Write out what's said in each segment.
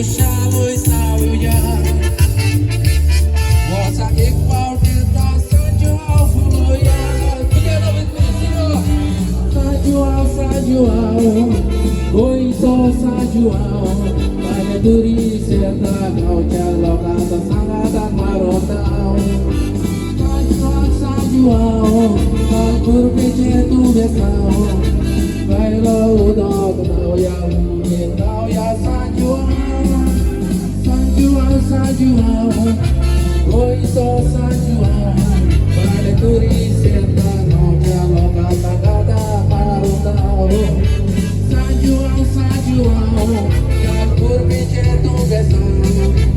Sao Sao Joao. Mostra que qual tentação de alfoia. Together with me, Sao Joao, Sao Joao. Oi, sou Sao Joao. Pada duri serta kau calok atas sangat marotau. Sao Joao, Sao Joao. Kau berpikir tu besau. Bailo udah kenal ya mungkin kau ya Sao Joao. Sao Joao, Sao Joao. Oi, sou Sao Joao. Pada duri serta kau calok kata-kata marotau. Sao Joao, Sao Joao. Kau berpikir tu besau.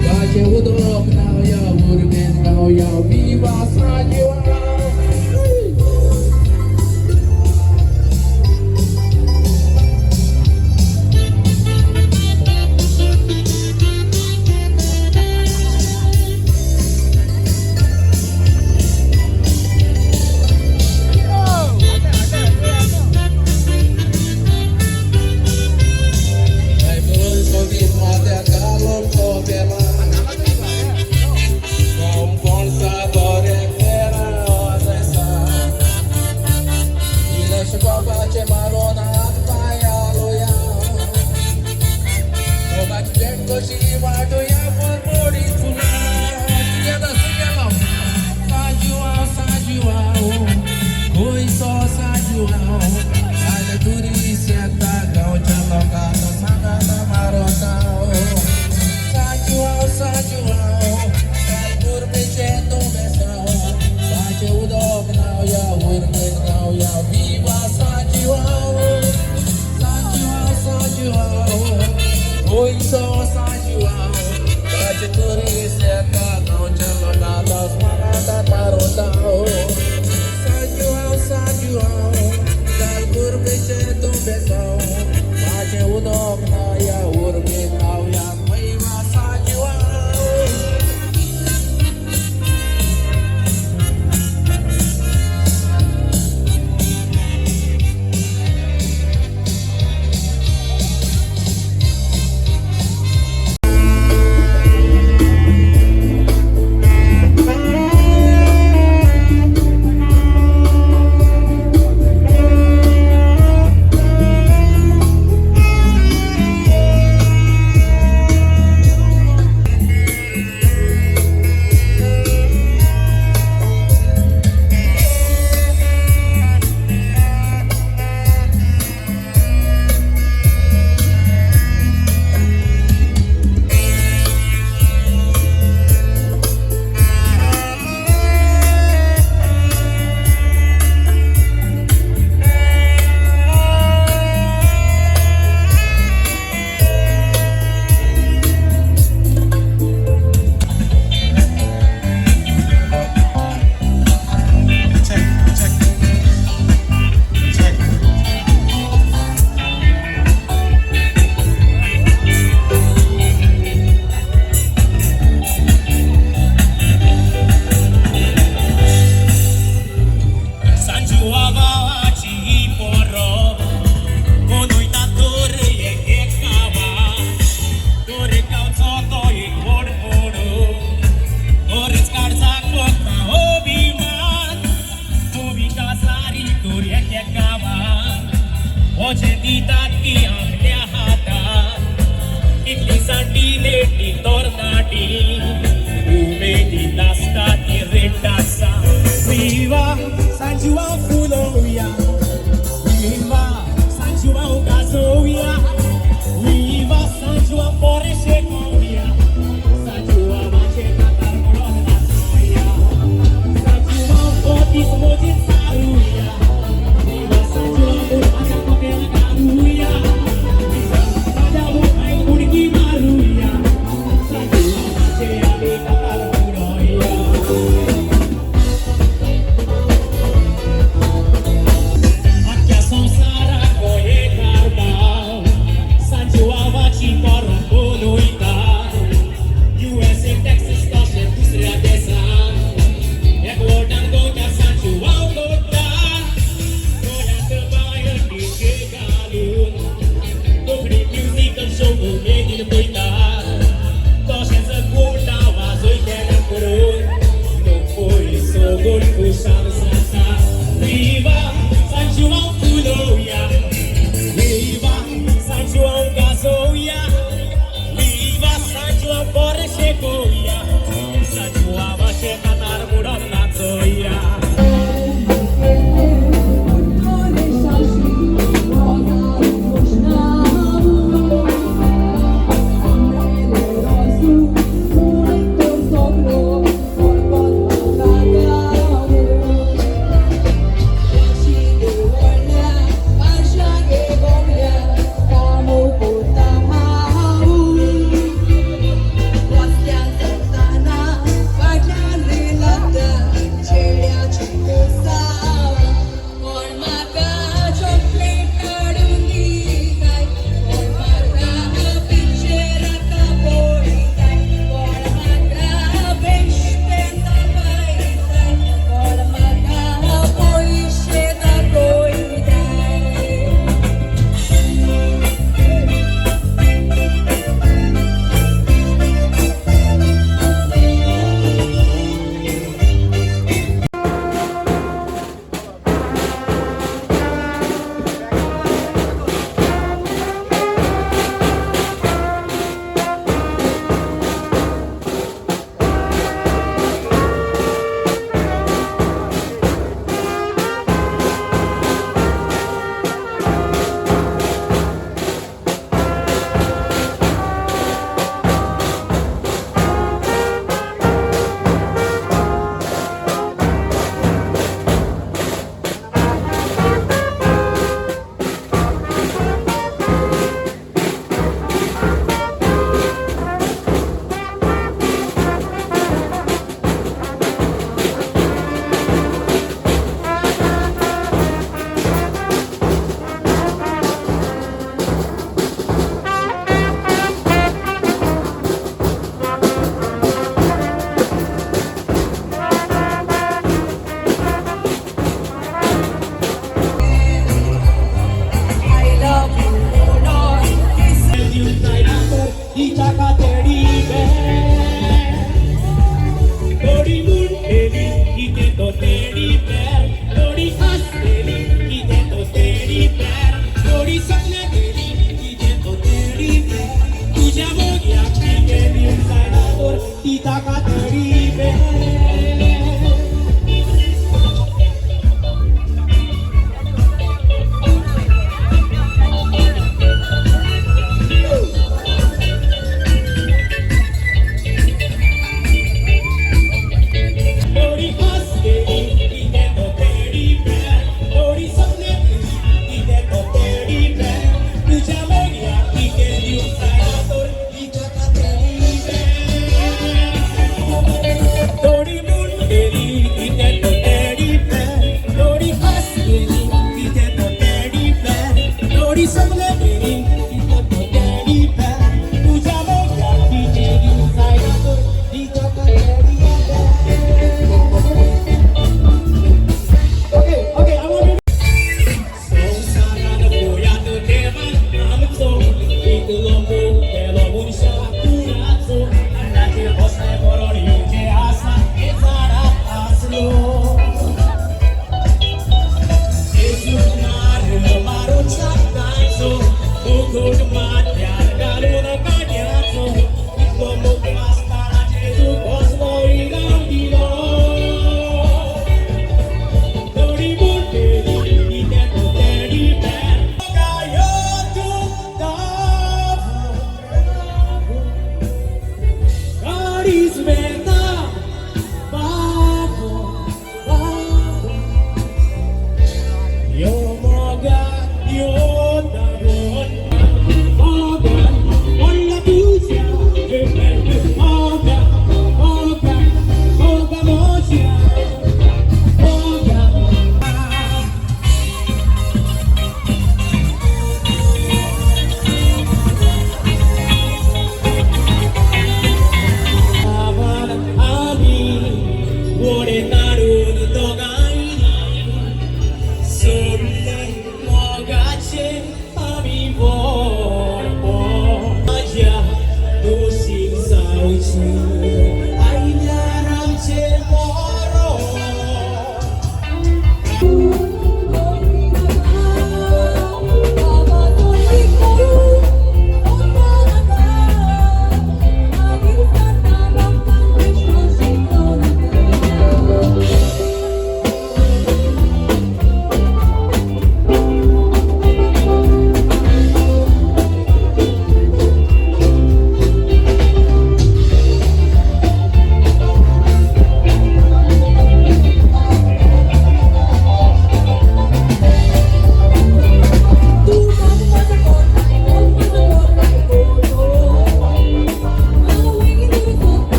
Baca udah kenal ya mungkin kau ya Viva Sao Joao.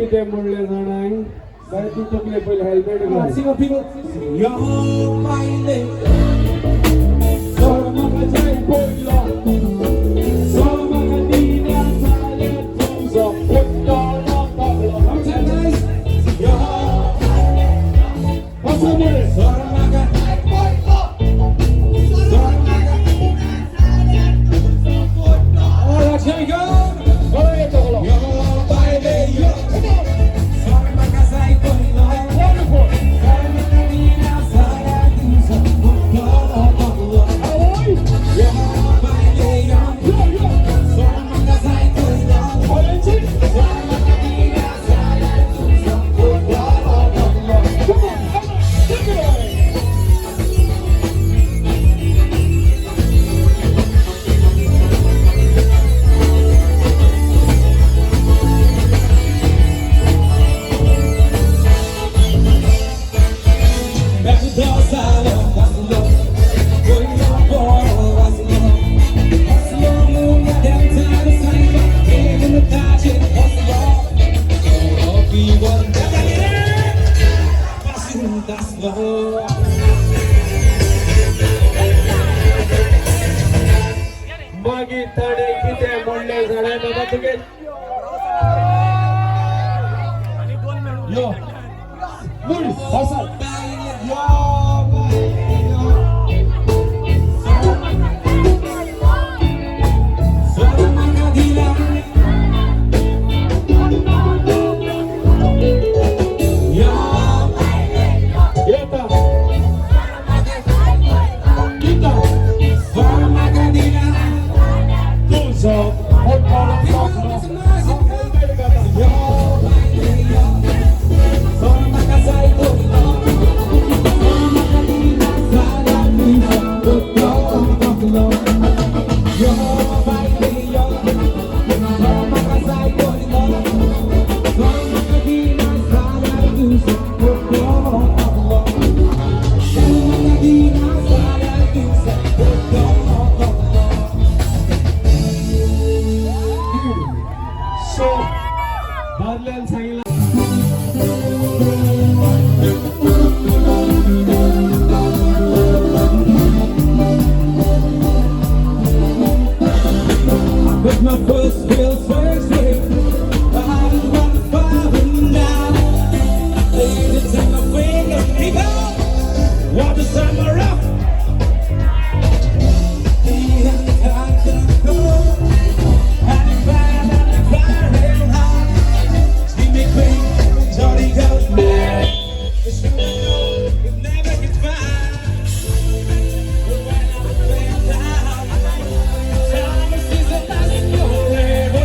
किती म्हणले जाणार काय तू चुकले पहिले helmet घाल Sing of people. You're my name. सोड मग जाय बोलला सोड मग दिना झाले तुझा पुट्टा लागला I'm telling you guys. What's up with it? Alright, here we go. मागी ताडे किती म्हणले जाणार बाबा तुगे Yo. Muri, Hasan. My first real first day, I had to run far and down. They take my fingers, pick up, what the summer up. They had the time to go, and the fire real high. See me quick, Johnny goes mad. It's you know, you never get fine. But when I'm bent down, time is the last.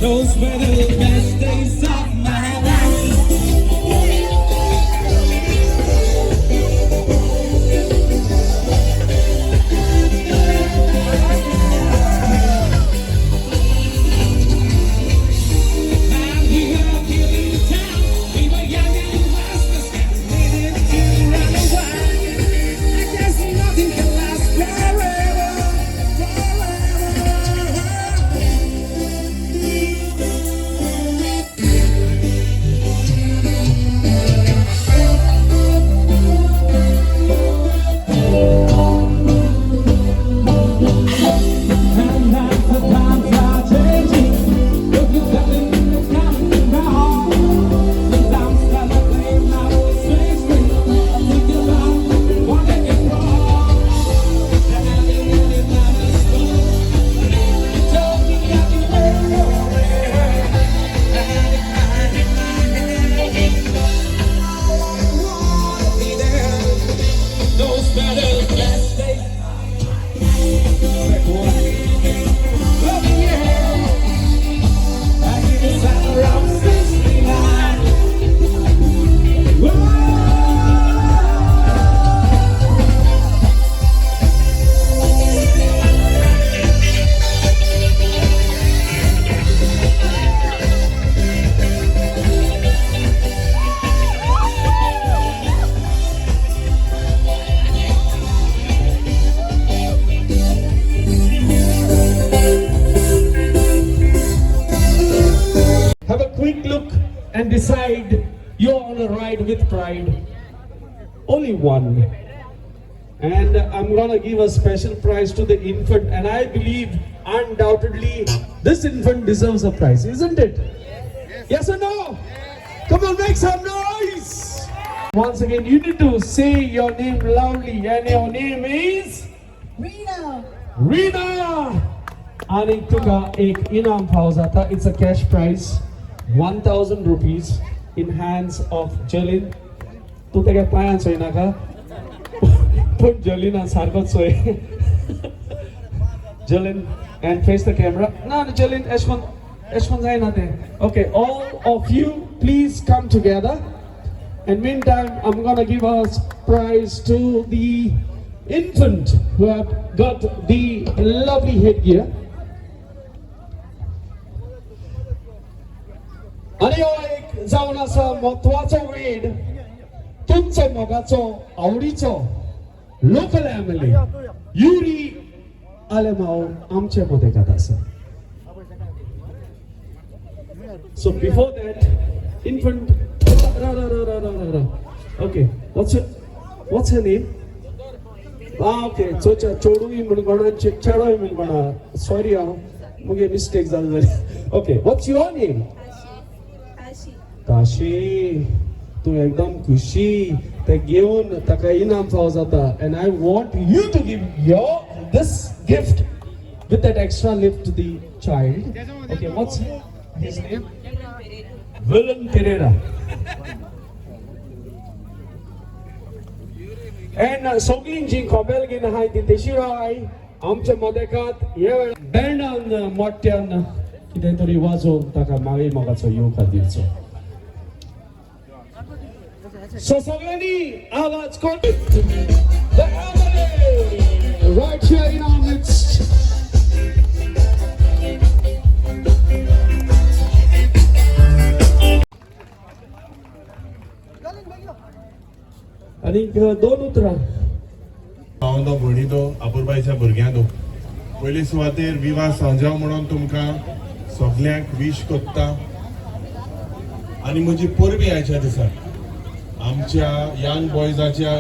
Those were the best days of my life. Man, we were killing town. We were young and restless, needed to run away. I guess nothing can last forever, forever. quick look and decide you're on a ride with pride. Only one. And I'm gonna give a special prize to the infant, and I believe undoubtedly this infant deserves a prize, isn't it? Yes or no? Come on, make some noise! Once again, you need to say your name loudly, and your name is? Rina. Rina! आणि तुका एक इनाम फावो जाता. It's a cash prize, 1,000 rupees in hands of Jalin. तू तेगे पायान सोय नाका, पण Jalin सारकोच सोय. Jalin, and face the camera. No, Jalin, Eshwan जायना ते. Okay, all of you, please come together. And meantime, I'm gonna give a prize to the infant who have got the lovely headgear. आणि हो एक जावन आसा महत्वाचो वेळ तुमचो मोगाचो आवडीचो लोकल एमएलए युरी आलेमाव आमचे मदेकात आसा. So before that, infant. Okay, what's her name? Okay, Chodui Mulgana, Checharo Mulgana. Sorry, muge mistake zalzali. Okay, what's your name? Tashi. Tu ekdam kushi. Te geun taka inam fawo jata, and I want you to give this gift with that extra lift to the child. Okay, what's his name? Willem Pereira. And Soglin Kobel gin hai Tishirai, Amcha Modekat, Yever Bendan Mortian, Kidentori Wazo, Taka Mari Mogaso Yoka Dilso. So Soglani, let's go. The elderly, right here in our midst. आणि दोन उतरां हांव तो भणी तो आपुरबाईच्या भुरग्यांक पयली सुवातेर विवा साव जाओ म्हणून तुमकां सगल्यांक विश कोत्ता. आनी म्हजी परबी आयच्या दिसा आमच्या यंग बॉयजाच्या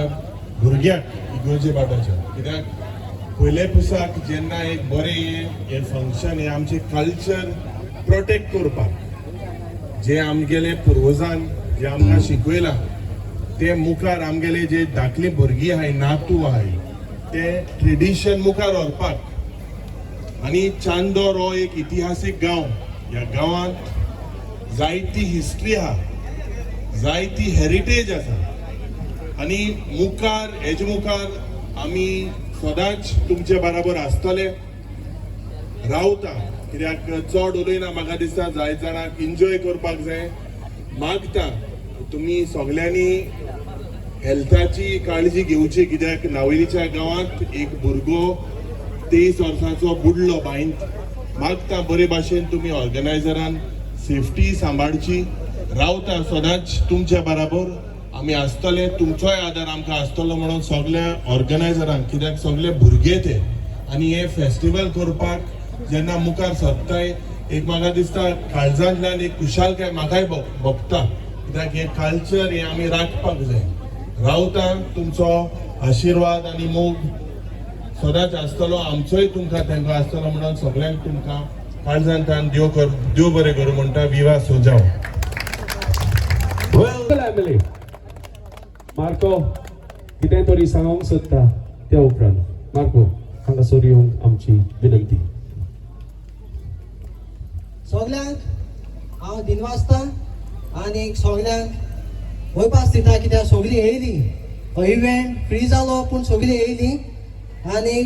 भुरग्यांक इगोर्जेभाटाच्या, कित्याक पयले पुसाक जेन्ना एक बरें हे फंक्शन हे आमचे कल्चर प्रोटेक्ट करपाक जे आमगेले पुर्वजान जे आमकां शिकयलां ते मुखार आमगेले जे धाकली भुरगीं आहाय नातू आहाय ते ट्रेडिशन मुखार व्हरपाक. आनी चांदोर हो एक इतिहासीक गांव. ह्या गांवांत जायती हिस्ट्री आहा, जायती हेरिटेज आसा. आनी मुखार हेजे मुखार आमी सदांच तुमचे बराबर आसतले, रावता. कित्याक चड उलयना, म्हाका दिसता जायत जाणांक एन्जॉय करपाक जाय. मागता तुम्ही सगळ्यांनी हेल्थाची काळजी घेवची, कित्याक नावेलीच्या गांवांत एक भुरगो 23 वर्सांचो बुडलो बांयंत. मागता बरे भाशेन तुम्ही ऑर्गनायझरान सेफ्टी सांबाळची. रावता सदांच तुमच्या बराबर आमी आसतले, तुमचोय आदार आमकां आसतलो म्हणून सगळ्या ऑर्गनायझरांक, कित्याक सगळे भुरगे ते आनी हे फेस्टिवल करपाक जेन्ना मुखार सरताय एक म्हाका दिसता काळजांतल्यान एक खुशालकाय म्हाकाय भोगता. कित्याक हे कल्चर हे आमी राखपाक जाय. रावता तुमचो आशिर्वाद आनी मोग सदांच आसतलो, आमचोय तुमकां तेंकां आसतलो म्हणून सगळ्यांक तुमकां काळजांतल्यान देव बरें करूं म्हणटा. विवा सो जाओ. एमएलए मार्को कितें तरी सांगूंक सोदता त्या उपरांत मार्को हांगासर येवंक आमची विनंती. सगल्यांक हांव दिनवासता आनी सगल्यांक वयपाक दिता, कित्याक सगळीं येयलीं. हो इव्हेंट फ्री जालो पूण सगळीं येयलीं. आनी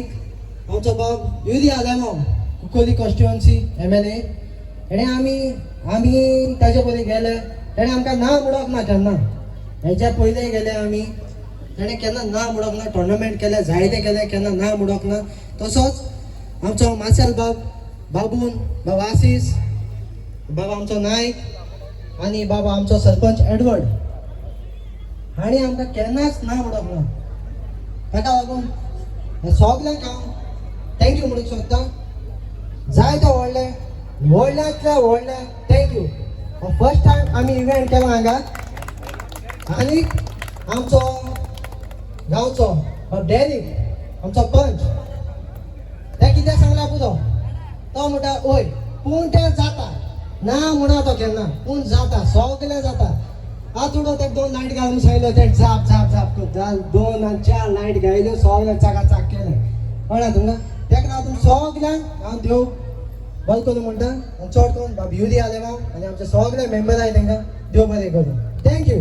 आमचो बाब युरी आलेमो कुकोली कॉन्स्टिट्युएन्सी एमएलए, हेणे आमी ताजे पयलीं गेले. तेणें आमकां ना म्हणोंक ना केन्ना. हेच्या पयलीं गेले आमी, तेणें केन्ना ना म्हणोंक ना. टोर्नामेंट केले, जायते केले, केन्ना ना म्हणोंक ना. तसोच आमचो मासेल बाबून, बाबा आसीस, बाबा आमचो नायक आनी बाबा आमचो सरपंच एडवर्ड हांणी आमकां केन्नाच ना म्हणोंक ना. ताका लागून हे सगल्यांक हांव थँक्यू म्हणूंक सोदतां. जायते व्हडल्यांतल्या व्हडलें थँक्यू. फर्स्ट टाइम आम्ही इव्हेंट केला हांगा आणि आमचो गांवचो डॅरी आमचो पंच ते कितें सांगला पुरो तो म्हणटा ओय पूण तें जाता ना म्हणा तो केन्ना पूण जाता सगळें जाता आतुडो ते 2 लायट घालून सांगलो ते झाप झाप झाप करता 2 आनी 4 लायट घायल्यो सगळें चाकाचाक केलें कळ्ळें तुमकां तेका लागून तुमकां सगळ्यांक हांव देव बरें करूं म्हणटा आनी चड करून भिवरी आलेवा आनी आमचे सगळे मेंबर आहाय तांकां देव बरें करूं thank you.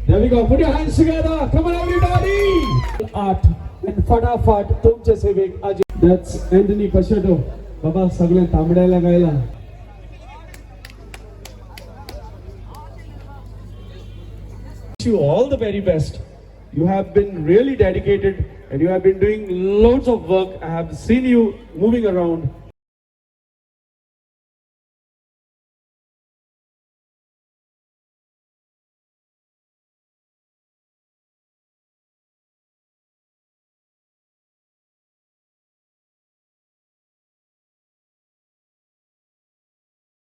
There we go. Put your hands together. Come on, everybody. Art and फटाफट तुमचे सेवेक आज. That's Anthony Pacheco. बाबा सगळे तांबड्याला गायला. Wish you all the very best. You have been really dedicated and you have been doing loads of work. I have seen you moving around.